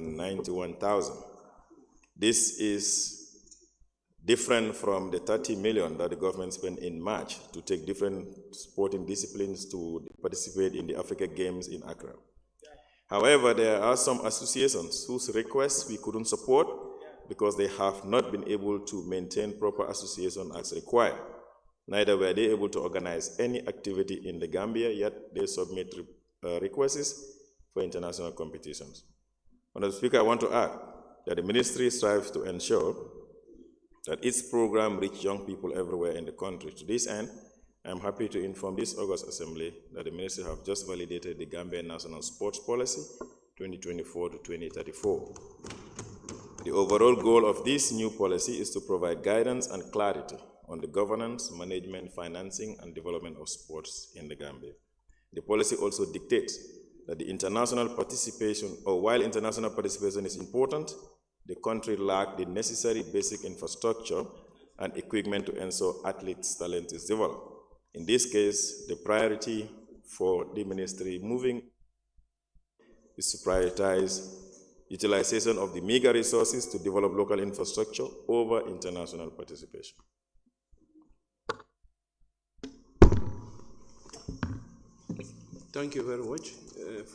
191,000. This is different from the 30 million that the government spent in March to take different sporting disciplines to participate in the Africa Games in Accra. However, there are some associations whose requests we couldn't support because they have not been able to maintain proper association as required. Neither were they able to organize any activity in the Gambia, yet they submit requests for international competitions. Honorable Speaker, I want to add that the ministry strives to ensure that its program reach young people everywhere in the country. To this end, I am happy to inform this August Assembly that the ministry have just validated the Gambia National Sports Policy 2024 to 2034. The overall goal of this new policy is to provide guidance and clarity on the governance, management, financing, and development of sports in the Gambia. The policy also dictates that the international participation, or while international participation is important, the country lacks the necessary basic infrastructure and equipment to ensure athletes' talent is developed. In this case, the priority for the ministry moving is to prioritize utilization of the meager resources to develop local infrastructure over international participation. Thank you very much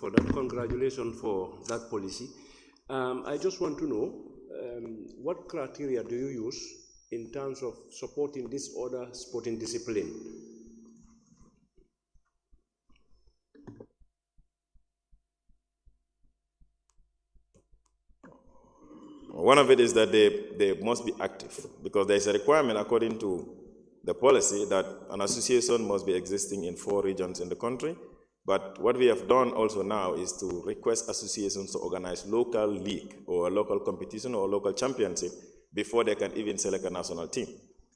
for that. Congratulations for that policy. I just want to know what criteria do you use in terms of supporting this other sporting discipline? One of it is that they must be active, because there is a requirement according to the policy that an association must be existing in 4 regions in the country. But what we have done also now is to request associations to organize local league or a local competition or a local championship before they can even select a national team.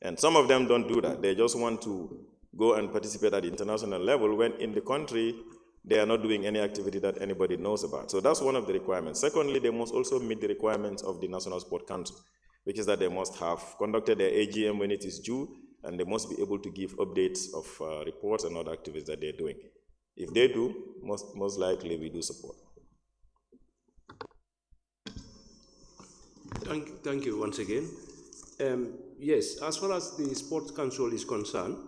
And some of them don't do that. They just want to go and participate at the international level when in the country they are not doing any activity that anybody knows about. So that's one of the requirements. Secondly, they must also meet the requirements of the National Sport Council, which is that they must have conducted their AGM when it is due, and they must be able to give updates of reports and other activities that they're doing. If they do, most likely we do support. Thank you once again. Yes, as far as the Sports Council is concerned,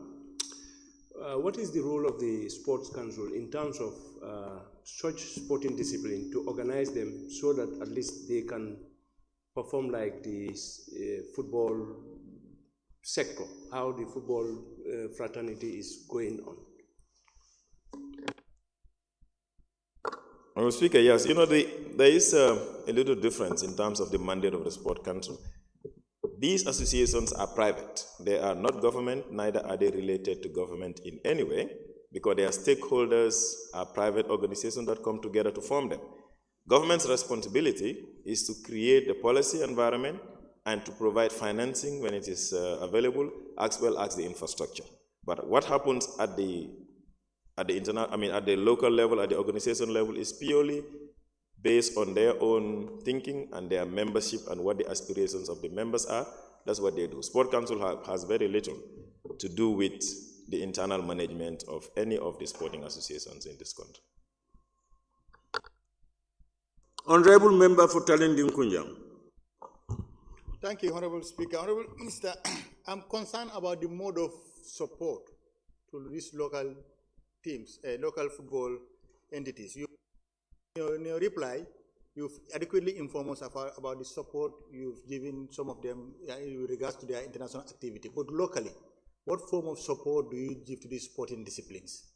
what is the role of the Sports Council in terms of such sporting discipline to organize them so that at least they can perform like the football sector, how the football fraternity is going on? Mr. Speaker, yes, there is a little difference in terms of the mandate of the Sport Council. These associations are private. They are not government, neither are they related to government in any way, because their stakeholders are private organizations that come together to form them. Government's responsibility is to create the policy environment and to provide financing when it is available, as well as the infrastructure. But what happens at the local level, at the organization level, is purely based on their own thinking and their membership and what the aspirations of the members are. That's what they do. Sport Council has very little to do with the internal management of any of the sporting associations in this country. Honorable Member for Talending Kunjang. Thank you, Honorable Speaker. Honorable Minister, I'm concerned about the mode of support to these local teams, local football entities. In your reply, you've adequately informed us about the support you've given some of them in regards to their international activity. But locally, what form of support do you give to these sporting disciplines?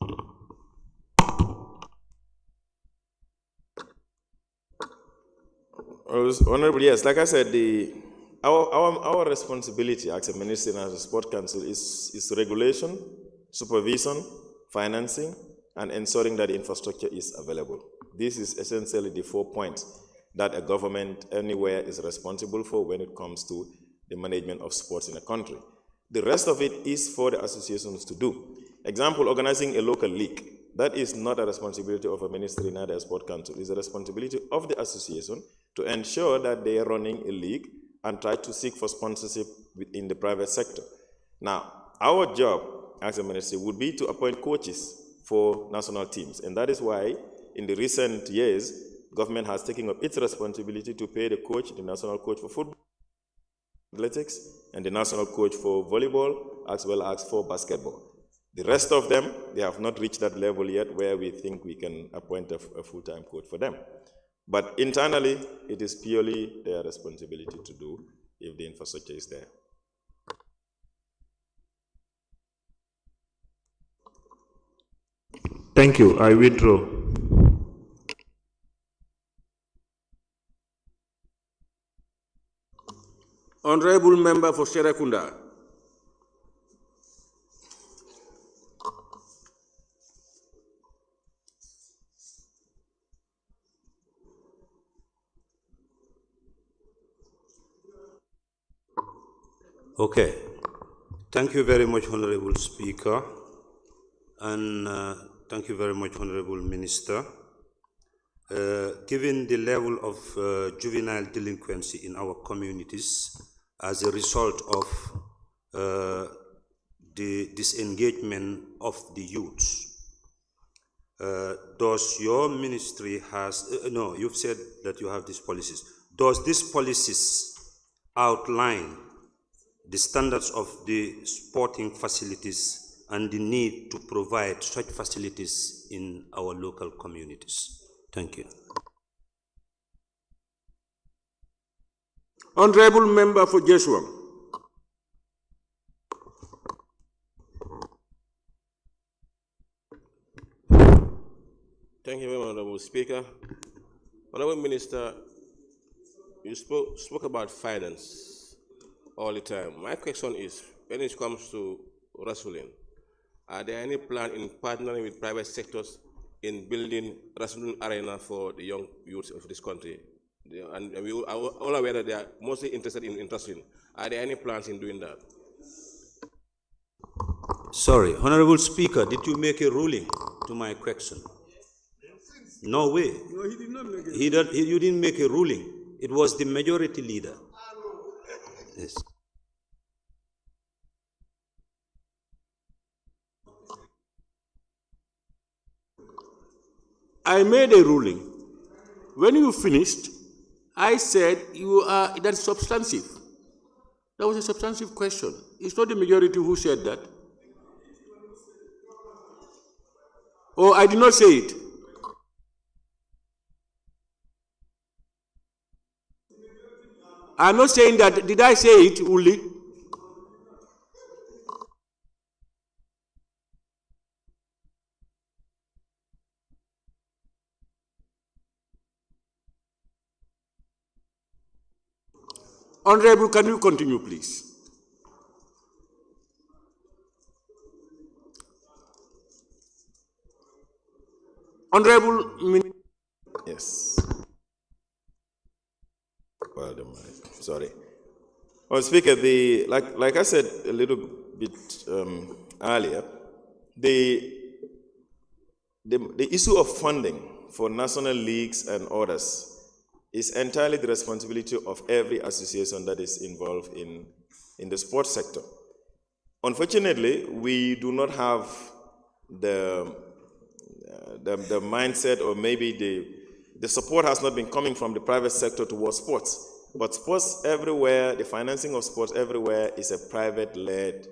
Honorable, yes, like I said, our responsibility as a ministry and as a Sport Council is regulation, supervision, financing, and ensuring that the infrastructure is available. This is essentially the 4 points that a government anywhere is responsible for when it comes to the management of sports in a country. The rest of it is for the associations to do. Example, organizing a local league. That is not a responsibility of a ministry, neither a Sport Council. It's a responsibility of the association to ensure that they are running a league and try to seek for sponsorship within the private sector. Now, our job as a ministry would be to appoint coaches for national teams, and that is why in the recent years, government has taken up its responsibility to pay the coach, the national coach for football, athletics, and the national coach for volleyball, as well as for basketball. The rest of them, they have not reached that level yet where we think we can appoint a full-time coach for them. But internally, it is purely their responsibility to do if the infrastructure is there. Thank you. I withdraw. Honorable Member for Serekunda. Okay. Thank you very much, Honorable Speaker, and thank you very much, Honorable Minister. Given the level of juvenile delinquency in our communities as a result of the disengagement of the youth, does your ministry no, you've said that you have these policies. Does these policies outline the standards of the sporting facilities and the need to provide such facilities in our local communities? Thank you. Honorable Member for Jesuam. Thank you very much, Honorable Speaker. Honorable Minister, you spoke about finance all the time. My question is, when it comes to wrestling, are there any plan in partnering with private sectors in building wrestling arena for the young youth of this country? And we are all aware that they are mostly interested in wrestling. Are there any plans in doing that? Sorry, Honorable Speaker, did you make a ruling to my question? No way. No, he did not make it. You didn't make a ruling. It was the majority leader. Yes. I made a ruling. When you finished, I said that's substantive. That was a substantive question. It's not the majority who said that. Oh, I did not say it. I'm not saying that. Did I say it, Uli? Honorable, can you continue, please? Honorable Yes. Well, sorry. Well, Speaker, like I said a little bit earlier, the issue of funding for national leagues and others is entirely the responsibility of every association that is involved in the sports sector. Unfortunately, we do not have the mindset, or maybe the support has not been coming from the private sector towards sports. But sports everywhere, the financing of sports everywhere is a private-led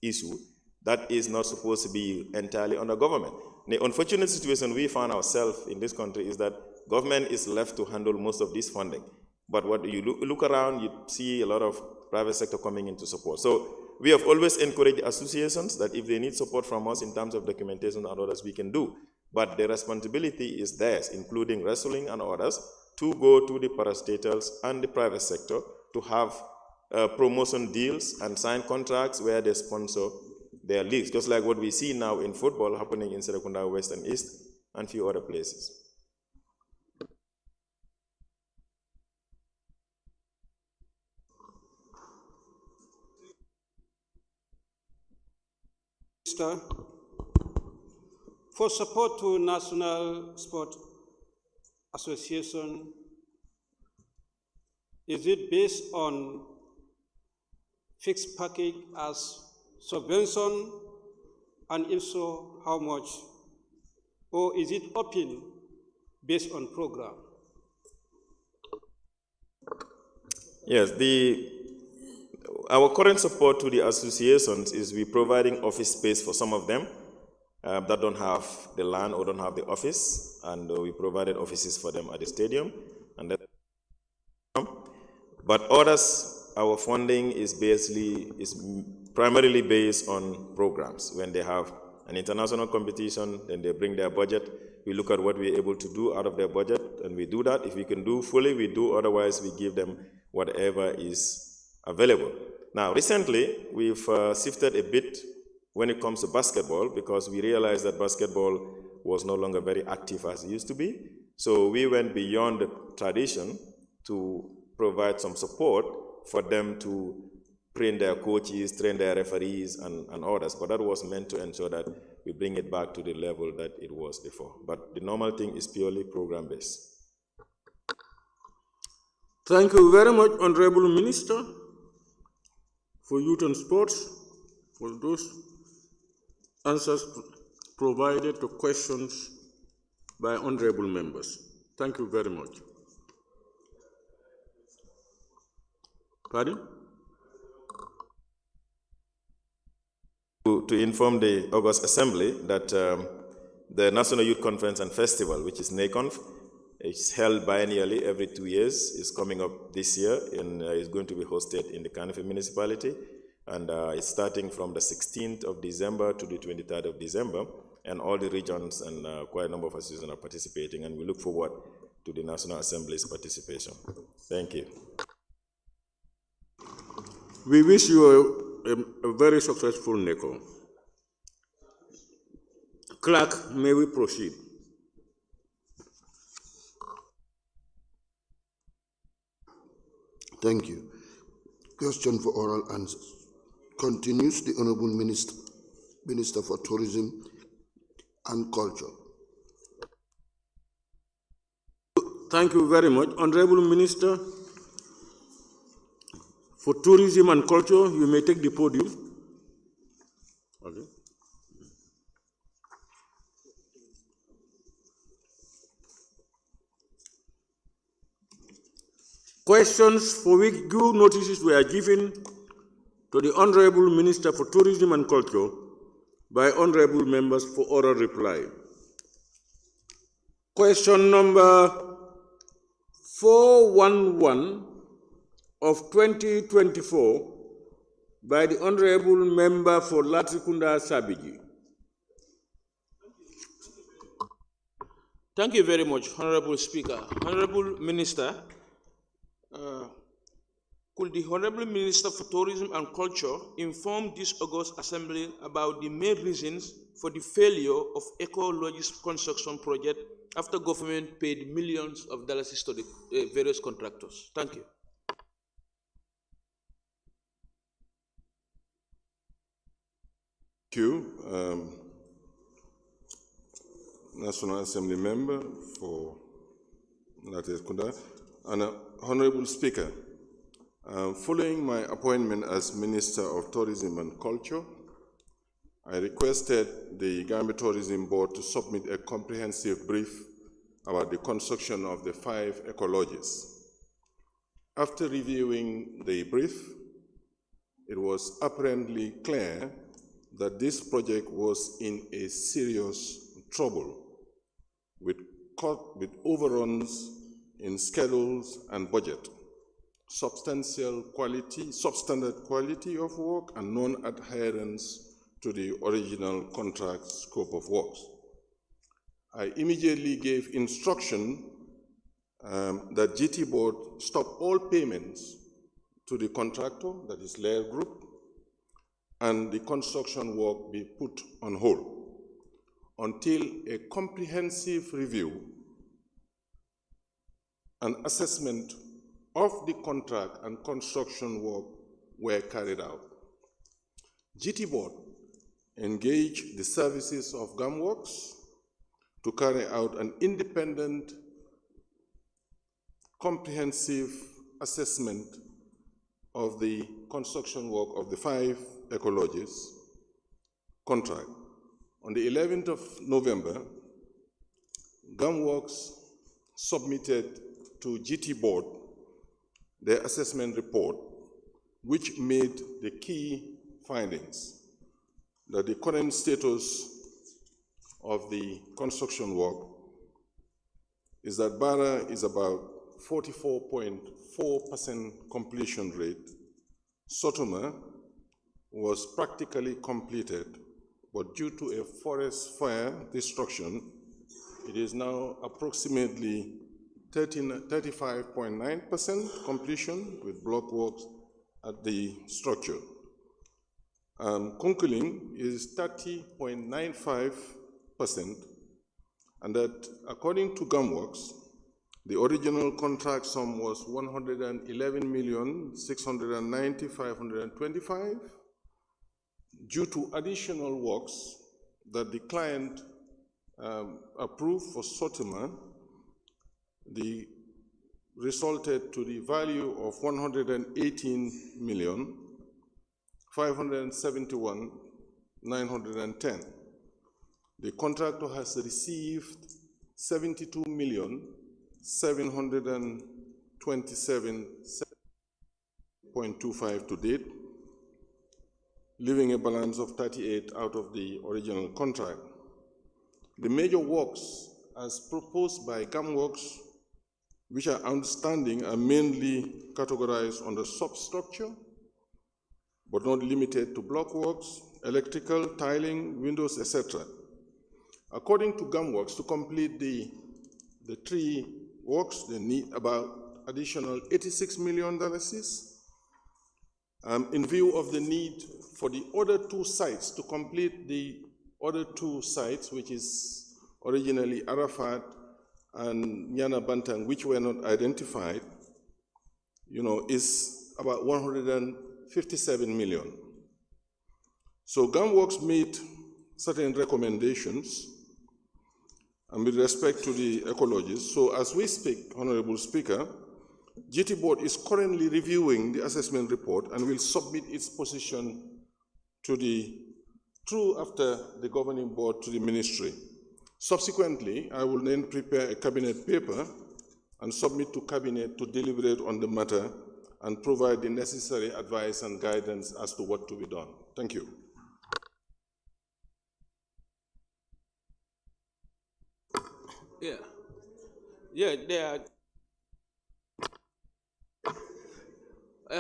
issue that is not supposed to be entirely under government. The unfortunate situation we found ourselves in this country is that government is left to handle most of this funding. But what you look around, you see a lot of private sector coming in to support. So we have always encouraged associations that if they need support from us in terms of documentation and others, we can do. But the responsibility is theirs, including wrestling and others, to go to the parastatals and the private sector to have promotion deals and sign contracts where they sponsor their leagues, just like what we see now in football happening in Serekunda West and East and few other places. For support to National Sport Association, is it based on fixed package as subvention, and if so, how much? Or is it open based on program? Yes, our current support to the associations is we providing office space for some of them that don't have the land or don't have the office, and we provided offices for them at the stadium. And but others, our funding is primarily based on programs. When they have an international competition, then they bring their budget. We look at what we're able to do out of their budget, and we do that. If we can do fully, we do. Otherwise, we give them whatever is available. Now, recently, we've shifted a bit when it comes to basketball, because we realized that basketball was no longer very active as it used to be. So we went beyond the tradition to provide some support for them to train their coaches, train their referees, and others. But that was meant to ensure that we bring it back to the level that it was before. But the normal thing is purely program-based. Thank you very much, Honorable Minister, for Youth and Sports, for those answers provided to questions by honorable members. Thank you very much. Pardon? To inform the August Assembly that the National Youth Conference and Festival, which is NACONF, is held biennially every 2 years. It's coming up this year and is going to be hosted in the Kanifi municipality. And it's starting from the 16th of December to the 23rd of December. And all the regions and quite a number of associations are participating. And we look forward to the National Assembly's participation. Thank you. We wish you a very successful NACO. Clerk, may we proceed? Thank you. Question for oral answers. Continues the Honorable Minister for Tourism and Culture. Thank you very much. Honorable Minister for Tourism and Culture, you may take the podium. Okay. Questions for which due notices were given to the Honorable Minister for Tourism and Culture by honorable members for oral reply. Question number 411 of 2024 by the Honorable Member for Latrikunda Sabiji. Thank you very much, Honorable Speaker. Honorable Minister, could the Honorable Minister for Tourism and Culture inform this August Assembly about the main reasons for the failure of Ecologist construction project after government paid millions of dollars to the various contractors? Thank you. Thank you, National Assembly Member for Latrikunda. And Honorable Speaker, following my appointment as Minister of Tourism and Culture, I requested the Gambia Tourism Board to submit a comprehensive brief about the construction of the 5 eco-lodges. After reviewing the brief, it was apparently clear that this project was in a serious trouble with overruns in schedules and budget, substandard quality of work, and non-adherence to the original contract scope of works. I immediately gave instruction that GT Board stop all payments to the contractor, that is Lair Group, and the construction work be put on hold until a comprehensive review and assessment of the contract and construction work were carried out. GT Board engaged the services of GAMWorks to carry out an independent, comprehensive assessment of the construction work of the 5 eco-lodges contract. On the 11th of November, GAMWorks submitted to GT Board their assessment report, which made the key findings that the current status of the construction work is that Barra is about 44.4% completion rate. Sotoma was practically completed, but due to a forest fire destruction, it is now approximately 35.9% completion with block works at the structure. Kunkuling is 30.95%, and that according to Gumworks, the original contract sum was 111,690,525. Due to additional works that the client approved for Sotoma, the resulted to the value of 118,571,910. The contractor has received 72,727.25 to date, leaving a balance of 38 out of the original contract. The major works as proposed by Gumworks, which are outstanding, are mainly categorized under substructure, but not limited to block works, electrical, tiling, windows, etc. According to Gumworks, to complete the three works, they need about additional $86 million. In view of the need for the other two sites to complete the other two sites, which is originally Arafat and Nyana Bantang, which were not identified, is about 157 million. So Gumworks made certain recommendations and with respect to the ecologists. So as we speak, Honorable Speaker, GT Board is currently reviewing the assessment report and will submit its position after the governing board to the ministry. Subsequently, I will then prepare a cabinet paper and submit to cabinet to deliberate on the matter and provide the necessary advice and guidance as to what to be done. Thank you. There are.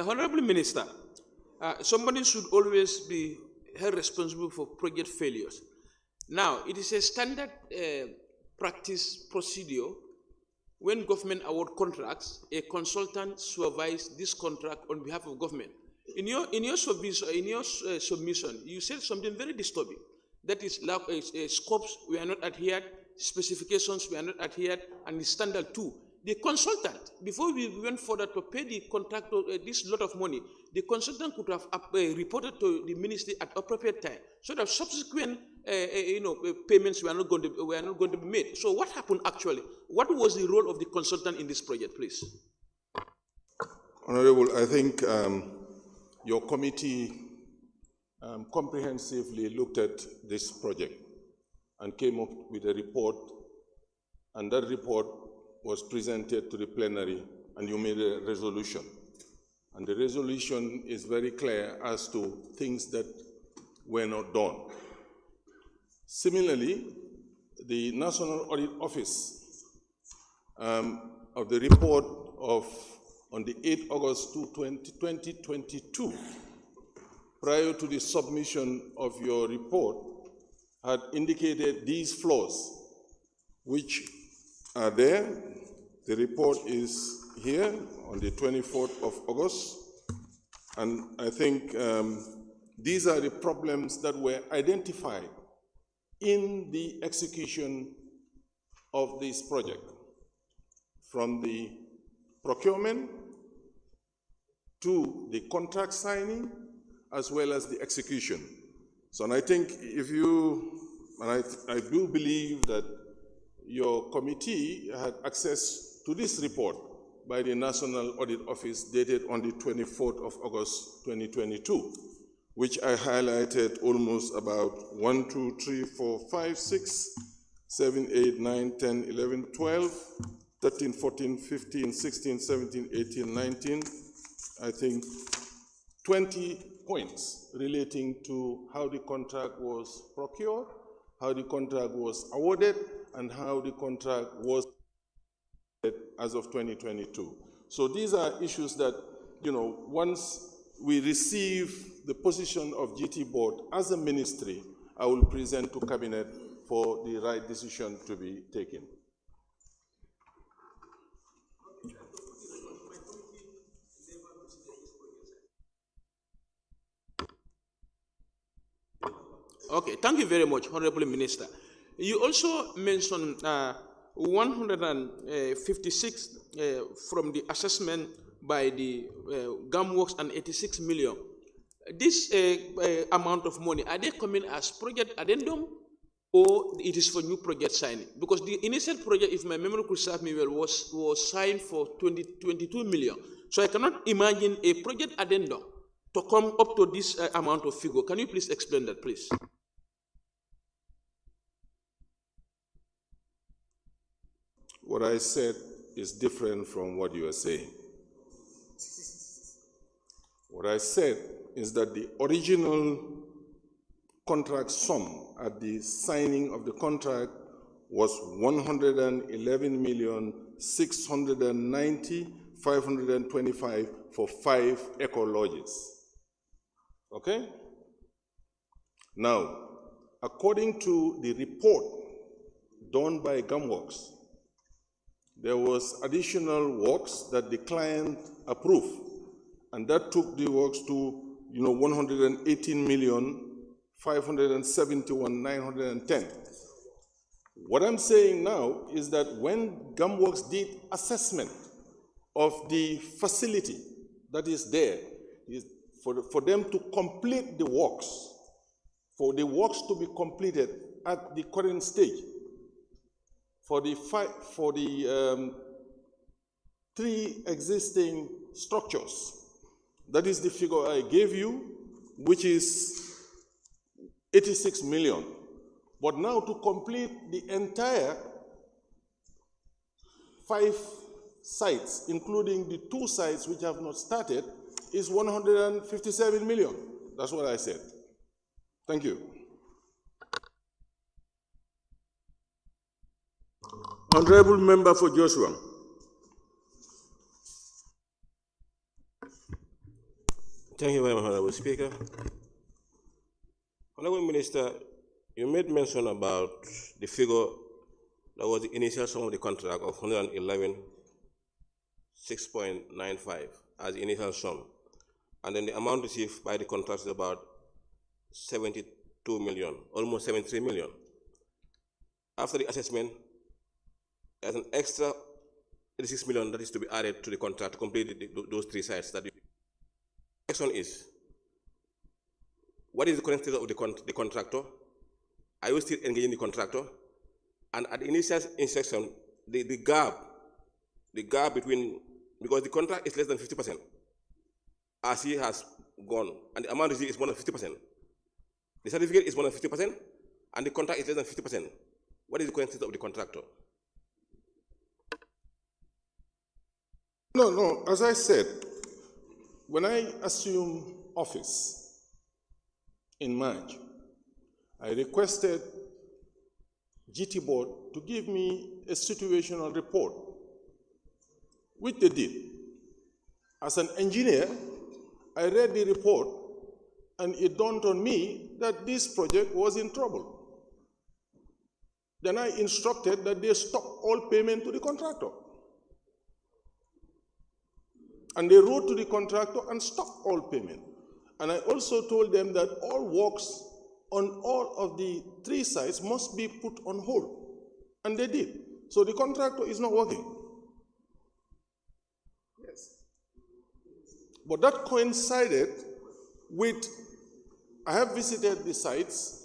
Honorable Minister, somebody should always be held responsible for project failures. Now, it is a standard practice procedure when government award contracts, a consultant supervises this contract on behalf of government. In your submission, you said something very disturbing. That is, scopes were not adhered, specifications were not adhered, and the standard too. The consultant, before we went further to pay the contractor this lot of money, the consultant could have reported to the ministry at appropriate time, so that subsequent payments were not going to be made. So what happened actually? What was the role of the consultant in this project, please? Honorable, I think your committee comprehensively looked at this project and came up with a report, and that report was presented to the plenary, and you made a resolution. And the resolution is very clear as to things that were not done. Similarly, the National Audit Office of the report on the 8th August 2022, prior to the submission of your report, had indicated these flaws, which are there. The report is here on the 24th of August, and I think these are the problems that were identified in the execution of this project, from the procurement to the contract signing, as well as the execution. So, and I think if you, and I do believe that your committee had access to this report by the National Audit Office dated on the 24th of August 2022, which I highlighted almost about 1, 2, 3, 4, 5, 6, 7, 8, 9, 10, 11, 12, 13, 14, 15, 16, 17, 18, 19, I think 20 points relating to how the contract was procured, how the contract was awarded, and how the contract was as of 2022. So these are issues that, once we receive the position of GT board as a ministry, I will present to cabinet for the right decision to be taken. Okay, thank you very much, Honorable Minister. You also mentioned 156 from the assessment by the GAMWorks and 86 million. This amount of money, are they coming as project addendum or it is for new project signing? Because the initial project, if my memory could serve me well, was signed for 22 million. So I cannot imagine a project addendum to come up to this amount of figure. Can you please explain that, please? What I said is different from what you are saying. What I said is that the original contract sum at the signing of the contract was 111,690,525 for 5 eco lodges. Okay? Now, according to the report done by GAMWorks, there was additional works that the client approved, and that took the works to 118,571,910. What I'm saying now is that when GAMWorks did assessment of the facility that is there, for them to complete the works, for the works to be completed at the current stage, for the 3 existing structures. That is the figure I gave you, which is 86 million. But now to complete the entire 5 sites, including the 2 sites which have not started, is 157 million. That's what I said. Thank you. Honorable Member for Joshua. Thank you very much, Honorable Speaker. Honorable Minister, you made mention about the figure that was the initial sum of the contract of 111,695 as the initial sum. And then the amount received by the contract is about 72 million, almost 73 million. After the assessment, there's an extra 86 million that is to be added to the contract to complete those 3 sites. That the question is, what is the current status of the contractor? Are you still engaging the contractor? And at the initial insertion, the gap between, because the contract is less than 50%, as he has gone, and the amount received is more than 50%. The certificate is more than 50%, and the contract is less than 50%. What is the current status of the contractor? No, as I said, when I assumed office in March, I requested GT board to give me a situational report, which they did. As an engineer, I read the report, and it dawned on me that this project was in trouble. Then I instructed that they stop all payment to the contractor. And they wrote to the contractor and stopped all payment. And I also told them that all works on all of the 3 sites must be put on hold. And they did. So the contractor is not working. Yes. But that coincided with, I have visited the sites,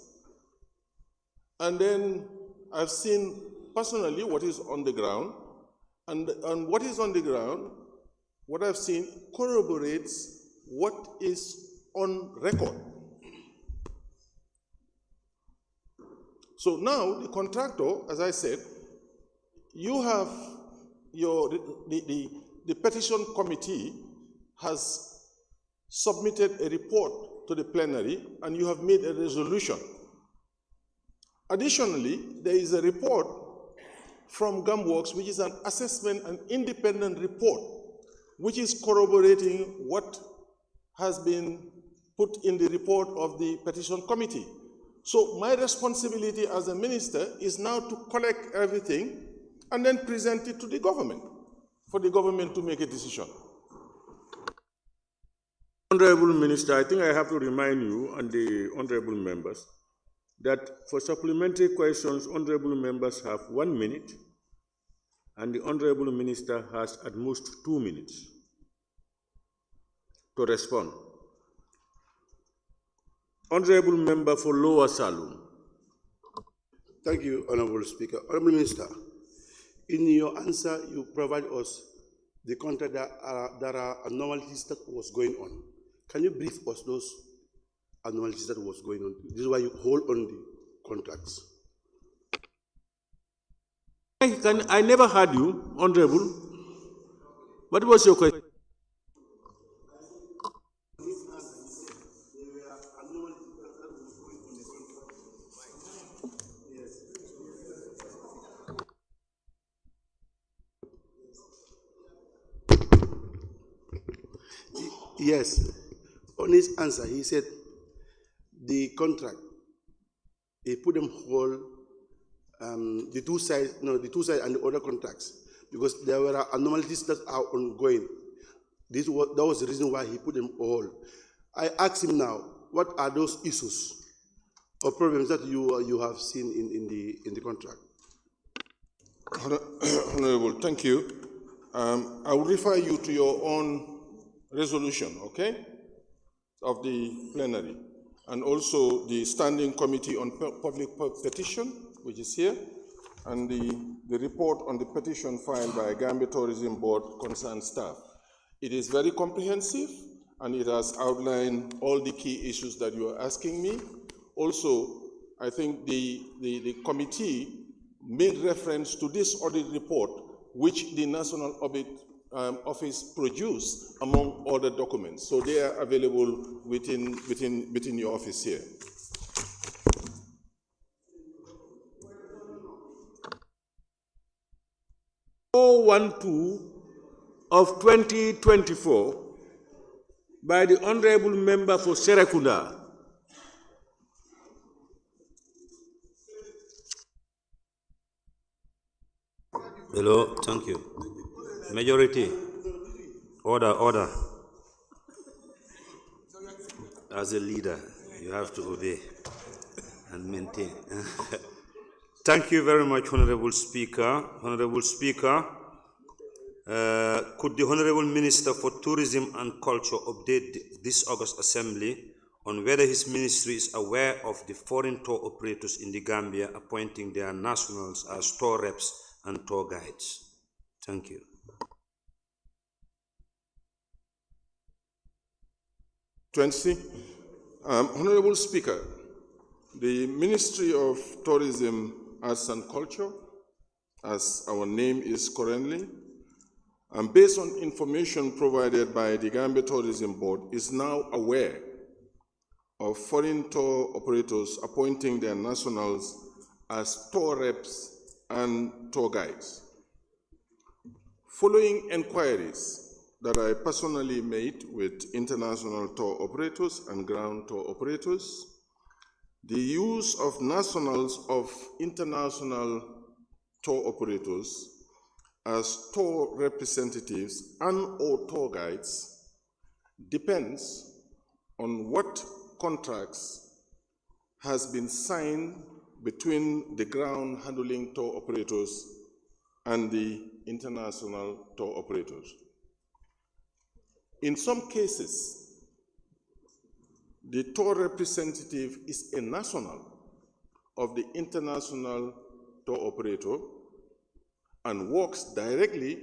and then I've seen personally what is on the ground, and what is on the ground, what I've seen corroborates what is on record. So now the contractor, as I said, you have the petition committee has submitted a report to the plenary and you have made a resolution. Additionally, there is a report from GAMWORKS, which is an assessment, an independent report, which is corroborating what has been put in the report of the petition committee. So my responsibility as a minister is now to collect everything and then present it to the government, for the government to make a decision. Honorable Minister, I think I have to remind you and the honorable members that for supplementary questions, honorable members have 1 minute and the honorable minister has at most 2 minutes to respond. Honorable member for Lower Saloon. Thank you, Honorable Speaker. Honorable Minister, in your answer, you provide us the contract that are anomalies that was going on. Can you brief us those anomalies that was going on? This is why you hold on the contracts. I never heard you, Honorable. What was your question? Yes. On his answer, he said the contract, he put them whole, the two sides and the other contracts, because there were anomalies that are ongoing. That was the reason why he put them all. I asked him now, what are those issues or problems that you have seen in the contract? Honorable, thank you. I will refer you to your own resolution, okay, of the plenary, and also the Standing Committee on Public Petition, which is here, and the report on the petition filed by Gambia Tourism Board concerned staff. It is very comprehensive, and it has outlined all the key issues that you are asking me. Also, I think the committee made reference to this audit report, which the National Audit Office produced among other documents. So they are available within your office here. of 2024 by the Honorable Member for Serekunda. Hello, thank you. Majority. Order. As a leader, you have to obey and maintain. Thank you very much, Honorable Speaker. Honorable Speaker, could the Honorable Minister for Tourism and Culture update this August Assembly on whether his ministry is aware of the foreign tour operators in the Gambia appointing their nationals as tour reps and tour guides? Thank you. Honorable Speaker, the Ministry of Tourism, Arts and Culture, as our name is currently, and based on information provided by the Gambia Tourism Board, is now aware of foreign tour operators appointing their nationals as tour reps and tour guides. Following inquiries that I personally made with international tour operators and ground tour operators, the use of nationals of international tour operators as tour representatives and/or tour guides depends on what contracts has been signed between the ground handling tour operators and the international tour operators. In some cases, the tour representative is a national of the international tour operator and works directly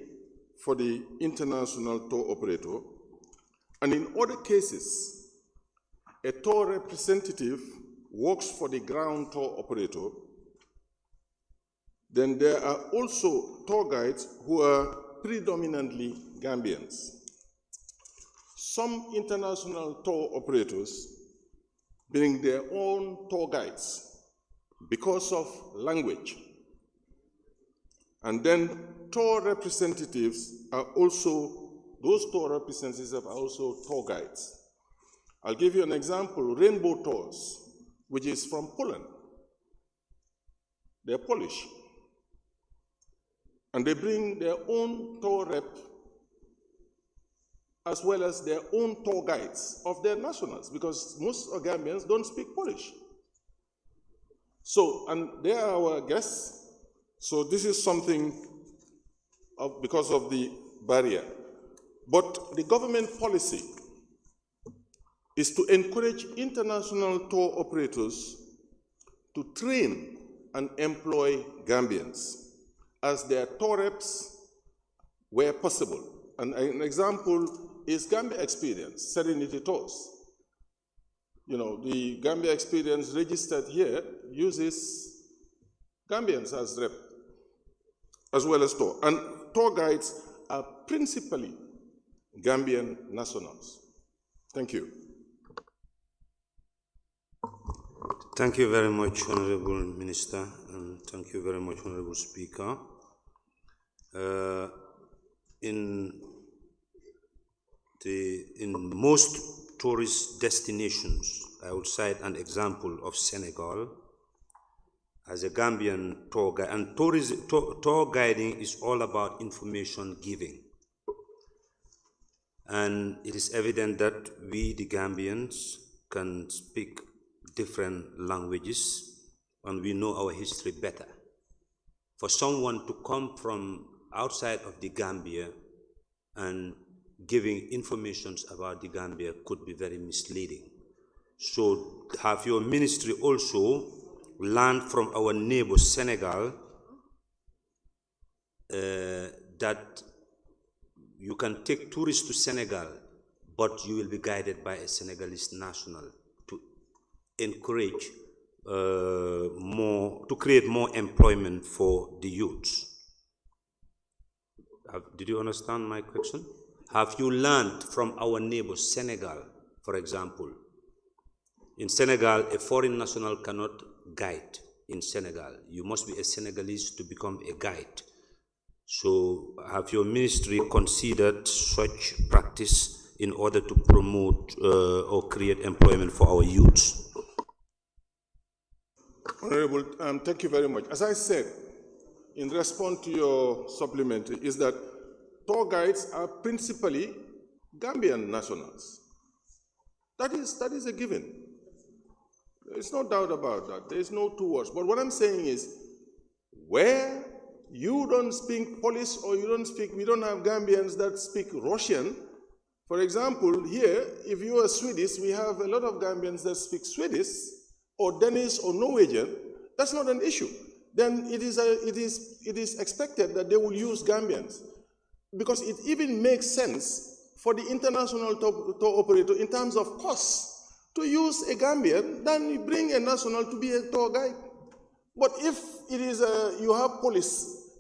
for the international tour operator. And in other cases, a tour representative works for the ground tour operator, then there are also tour guides who are predominantly Gambians. Some international tour operators bring their own tour guides because of language. And then tour representatives are also, those tour representatives are also tour guides. I'll give you an example, Rainbow Tours, which is from Poland. They're Polish. And they bring their own tour rep as well as their own tour guides of their nationals, because most Gambians don't speak Polish. So, and they are our guests. So this is something because of the barrier. But the government policy is to encourage international tour operators to train and employ Gambians as their tour reps where possible. And an example is Gambia Experience, Serenity Tours. You know, the Gambia Experience registered here uses Gambians as rep, as well as tour. And tour guides are principally Gambian nationals. Thank you. Thank you very much, Honorable Minister, and thank you very much, Honorable Speaker. In most tourist destinations, I would cite an example of Senegal as a Gambian tour guide. And tour guiding is all about information giving. And it is evident that we, the Gambians, can speak different languages and we know our history better. For someone to come from outside of the Gambia and giving information about the Gambia could be very misleading. So have your ministry also learned from our neighbor Senegal that you can take tourists to Senegal, but you will be guided by a Senegalese national to encourage to create more employment for the youths. Did you understand my question? Have you learned from our neighbor Senegal, for example? In Senegal, a foreign national cannot guide in Senegal. You must be a Senegalese to become a guide. So have your ministry considered such practice in order to promote or create employment for our youths? Honorable, thank you very much. As I said, in response to your supplementary, is that tour guides are principally Gambian nationals. That is a given. There's no doubt about that. There's no two words. But what I'm saying is, where you don't speak Polish or you don't speak, we don't have Gambians that speak Russian. For example, here, if you are Swedish, we have a lot of Gambians that speak Swedish or Danish or Norwegian. That's not an issue. Then it is expected that they will use Gambians, because it even makes sense for the international tour operator in terms of costs to use a Gambian than you bring a national to be a tour guide. But if it is you have Polish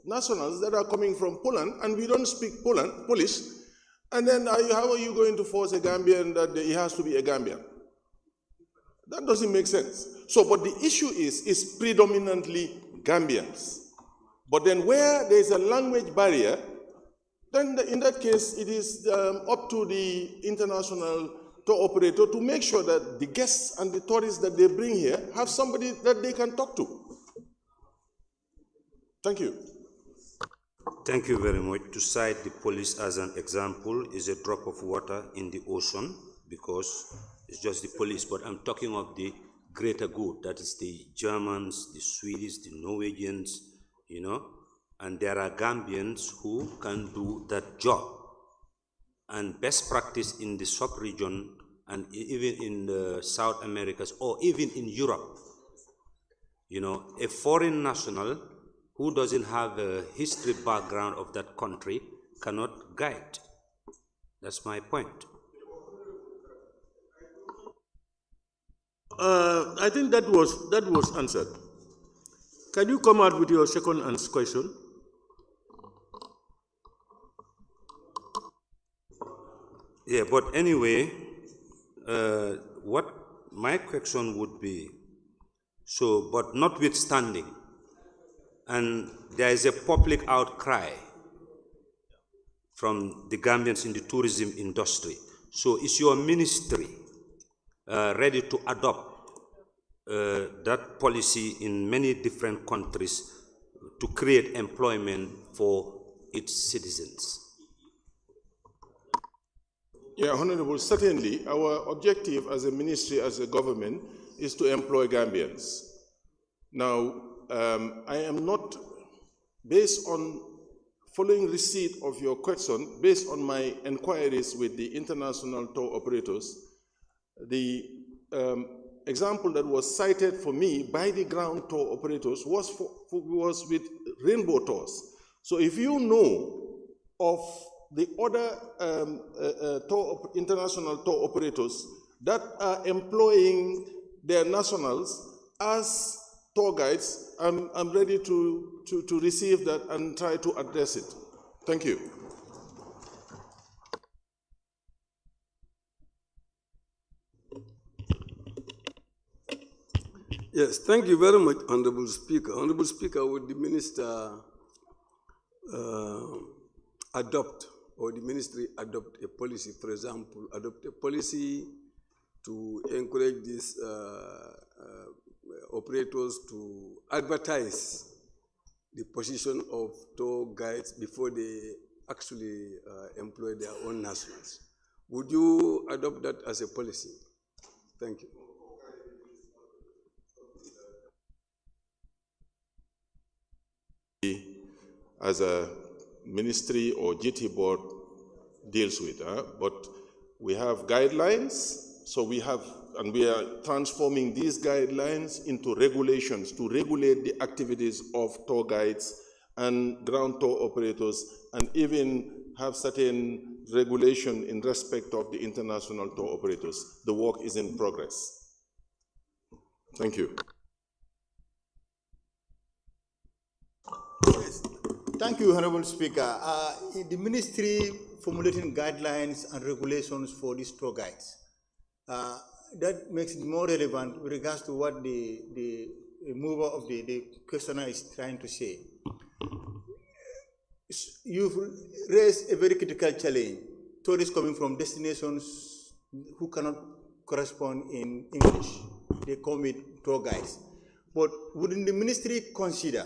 nationals that are coming from Poland and we don't speak Polish, and then how are you going to force a Gambian that he has to be a Gambian? That doesn't make sense. So, but the issue is predominantly Gambians. But then where there is a language barrier, then in that case, it is up to the international tour operator to make sure that the guests and the tourists that they bring here have somebody that they can talk to. Thank you. Thank you very much. To cite the police as an example is a drop of water in the ocean, because it's just the police, but I'm talking of the greater good, that is the Germans, the Swedes, the Norwegians, you know, and there are Gambians who can do that job. And best practice in the sub-region and even in the South Americas or even in Europe, you know, a foreign national who doesn't have a history background of that country cannot guide. That's my point. I think that was answered. Can you come out with your second question? Yeah, but anyway, what my question would be, so, but notwithstanding, and there is a public outcry from the Gambians in the tourism industry. So is your ministry ready to adopt that policy in many different countries to create employment for its citizens? Yeah, Honorable, certainly our objective as a ministry, as a government, is to employ Gambians. Now, I am not, based on following receipt of your question, based on my inquiries with the international tour operators, the example that was cited for me by the ground tour operators was was with Rainbow Tours. So if you know of the other international tour operators that are employing their nationals as tour guides, I'm ready to receive that and try to address it. Thank you. Yes, thank you very much, Honorable Speaker. Honorable Speaker, would the Minister adopt, or the Ministry adopt a policy, for example, adopt a policy to encourage these operators to advertise the position of tour guides before they actually employ their own nationals? Would you adopt that as a policy? Thank you. As a ministry or GT board deals with, but we have guidelines, so we have, and we are transforming these guidelines into regulations to regulate the activities of tour guides and ground tour operators, and even have certain regulation in respect of the international tour operators. The work is in progress. Thank you. Thank you, Honorable Speaker. The ministry formulating guidelines and regulations for these tour guides. That makes it more relevant with regards to what the mover of the questioner is trying to say. You've raised a very critical challenge. Tourists coming from destinations who cannot correspond in English, they come with tour guides. But wouldn't the ministry consider,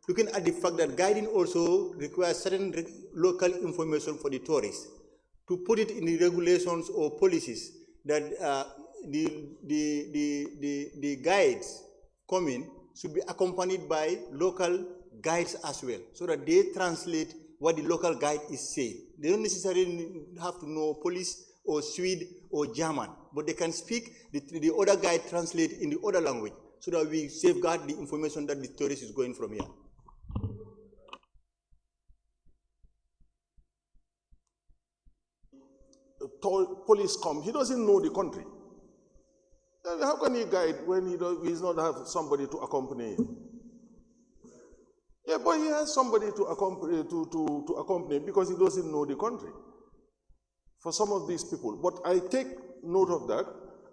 looking at the fact that guiding also requires certain local information for the tourists, to put it in the regulations or policies that the guides coming should be accompanied by local guides as well, so that they translate what the local guide is saying. They don't necessarily have to know Polish or Swede or German, but they can speak, the other guide translate in the other language, so that we safeguard the information that the tourist is going from here. Police come, he doesn't know the country. How can he guide when he does not have somebody to accompany him? Yeah, but he has somebody to accompany because he doesn't know the country. For some of these people, but I take note of that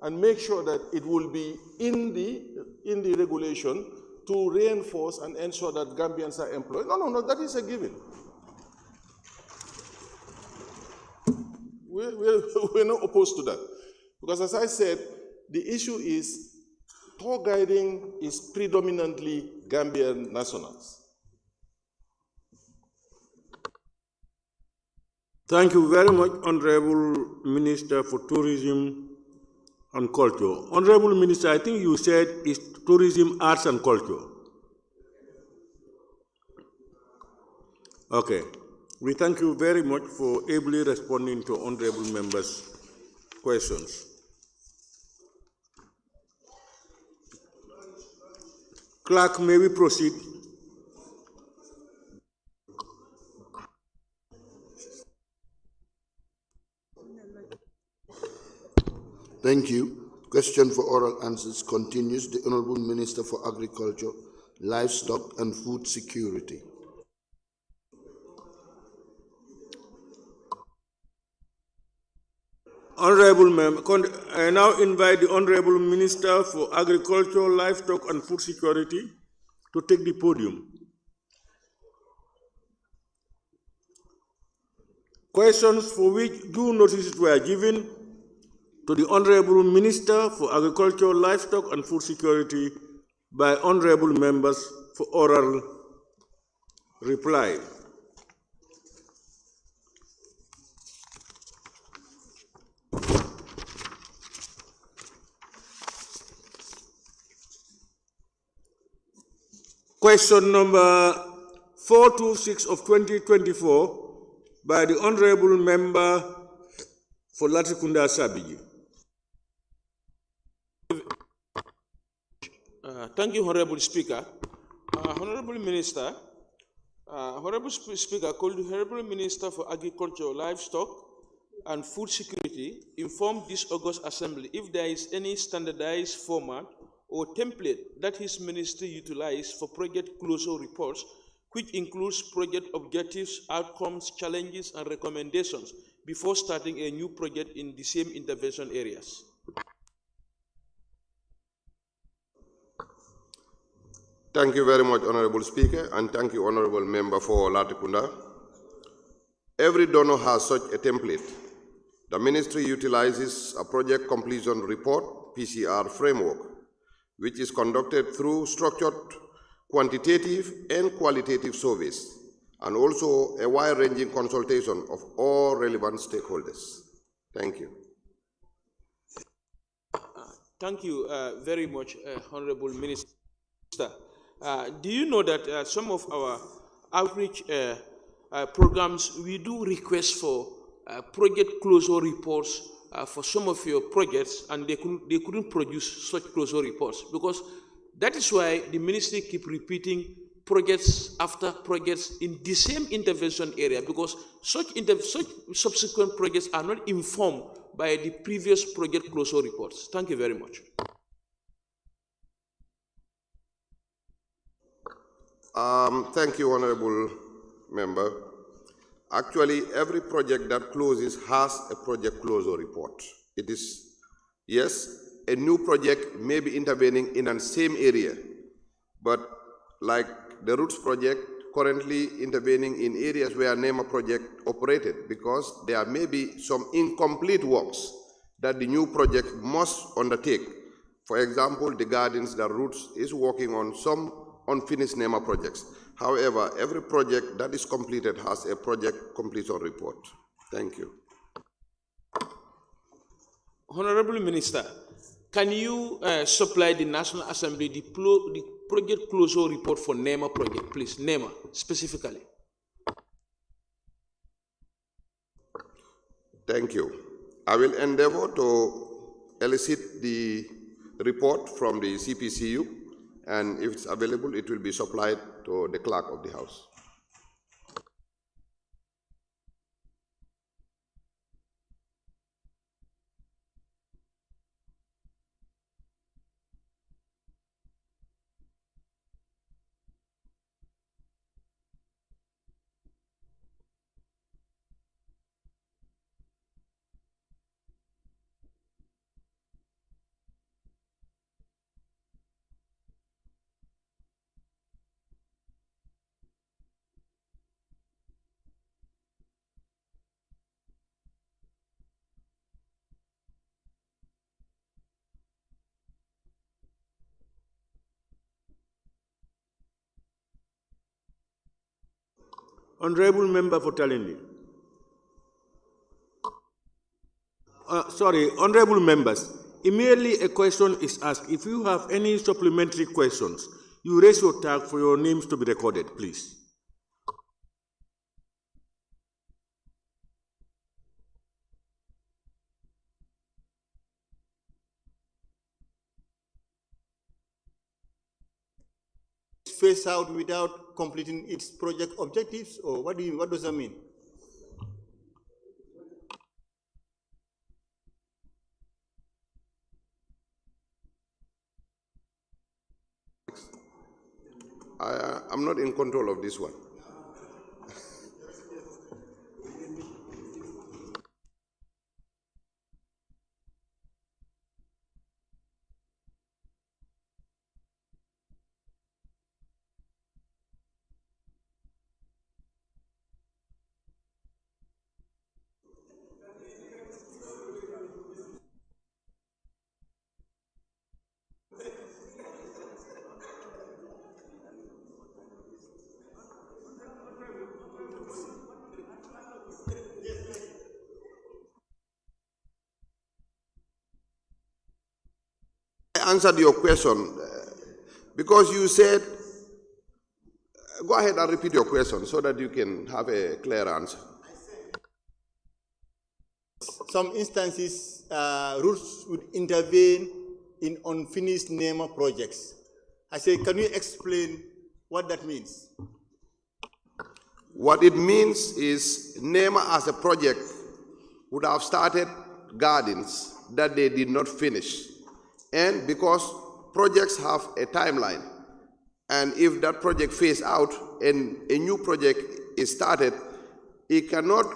and make sure that it will be in the regulation to reinforce and ensure that Gambians are employed. No, that is a given. We're not opposed to that. Because as I said, the issue is tour guiding is predominantly Gambian nationals. Thank you very much, Honorable Minister for Tourism and Culture. Honorable Minister, I think you said it's tourism, arts and culture. Okay. We thank you very much for ably responding to honorable members' questions. Clerk, may we proceed? Thank you. Question for oral answers continues. The Honorable Minister for Agriculture, livestock, and food security. Honorable Member, I now invite the Honorable Minister for Agriculture, Livestock and Food Security to take the podium. Questions for which due notices were given to the Honorable Minister for Agriculture, Livestock and Food Security by Honorable Members for oral reply. Question number 426 of 2024 by the Honorable Member for Latrikunda Sabiji. Thank you, Honorable Speaker. Honorable Minister, Honorable Speaker, could the Honorable Minister for Agriculture, Livestock and Food Security inform this August Assembly if there is any standardized format or template that his ministry utilizes for project closure reports, which includes project objectives, outcomes, challenges, and recommendations before starting a new project in the same intervention areas? Thank you very much, Honorable Speaker, and thank you, Honorable Member for Latrikunda. Every donor has such a template. The ministry utilizes a project completion report, PCR framework, which is conducted through structured quantitative and qualitative surveys, and also a wide-ranging consultation of all relevant stakeholders. Thank you. Thank you very much, Honorable Minister. Do you know that some of our outreach programs, we do request for project closure reports for some of your projects, and they couldn't produce such closure reports, because that is why the ministry keep repeating projects after projects in the same intervention area, because such subsequent projects are not informed by the previous project closure reports. Thank you very much. Thank you, Honorable Member. Actually, every project that closes has a project closure report. It is, yes, a new project may be intervening in the same area, but like the Roots project currently intervening in areas where NEMA project operated, because there may be some incomplete works that the new project must undertake. For example, the gardens that Roots is working on some unfinished NEMA projects. However, every project that is completed has a project completion report. Thank you. Honorable Minister, can you supply the National Assembly the project closure report for NEMA project, please? NEMA, specifically. Thank you. I will endeavor to elicit the report from the CPCU, and if it's available, it will be supplied to the clerk of the House. Honorable Member for Talindi. Honorable Members, immediately a question is asked. If you have any supplementary questions, you raise your tag for your names to be recorded, please. Phase out without completing its project objectives, or what does that mean? I'm not in control of this one. I answered your question because you said, go ahead and repeat your question so that you can have a clear answer. Some instances, rules would intervene in unfinished NEMA projects. I say, can you explain what that means? What it means is NEMA as a project would have started gardens that they did not finish. And because projects have a timeline, and if that project phase out and a new project is started, it cannot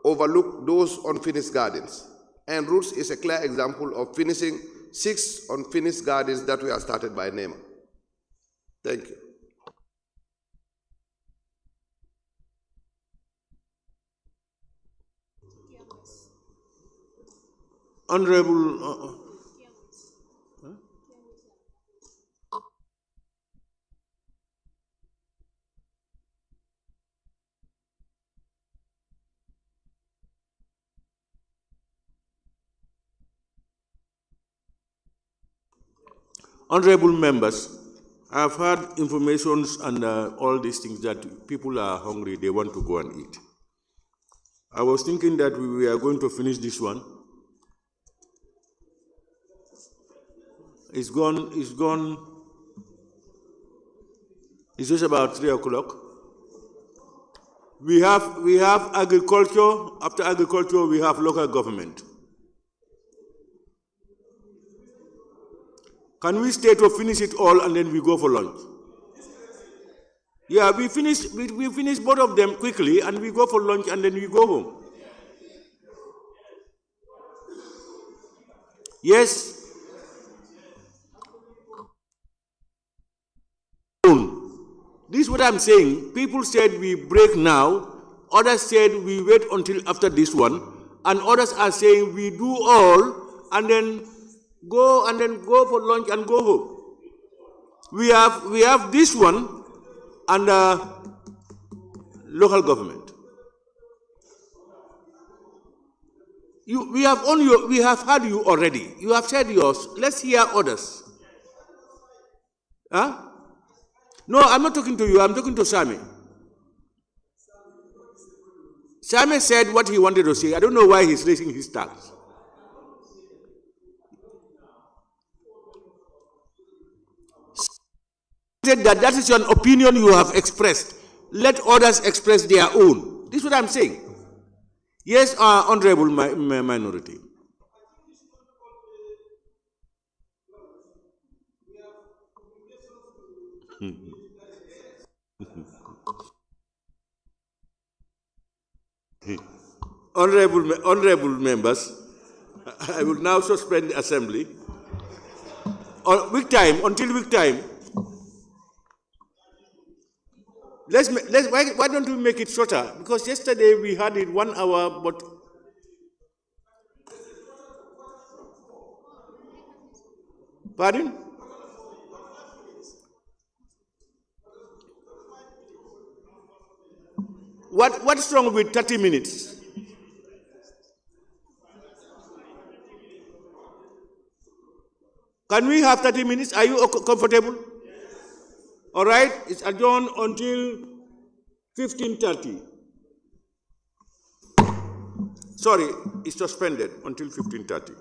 overlook those unfinished gardens. And Roots is a clear example of finishing 6 unfinished gardens that were started by NEMA. Thank you. Honorable Honorable members, I have heard information and all these things that people are hungry, they want to go and eat. I was thinking that we are going to finish this one. It's gone, it's just about 3 o'clock. We have agriculture, after agriculture we have local government. Can we stay to finish it all and then we go for lunch? Yeah, we finish both of them quickly and we go for lunch and then we go home. Yes. This is what I'm saying. People said we break now, others said we wait until after this one, and others are saying we do all and then go for lunch and go home. We have this one and local government. We have heard you already. You have said yours. Let's hear others. Huh? No, I'm not talking to you. I'm talking to Sami. Sami said what he wanted to say. I don't know why he's raising his tax. He said that is an opinion you have expressed. Let others express their own. This is what I'm saying. Yes, Honorable Minority. Honorable members, I will now suspend the assembly. Until week time. Why don't we make it shorter? Because yesterday we had it 1 hour, but pardon? What's wrong with 30 minutes? Can we have 30 minutes? Are you comfortable? All right, it's adjourned until 15:30. Sorry, it's suspended until 15:30.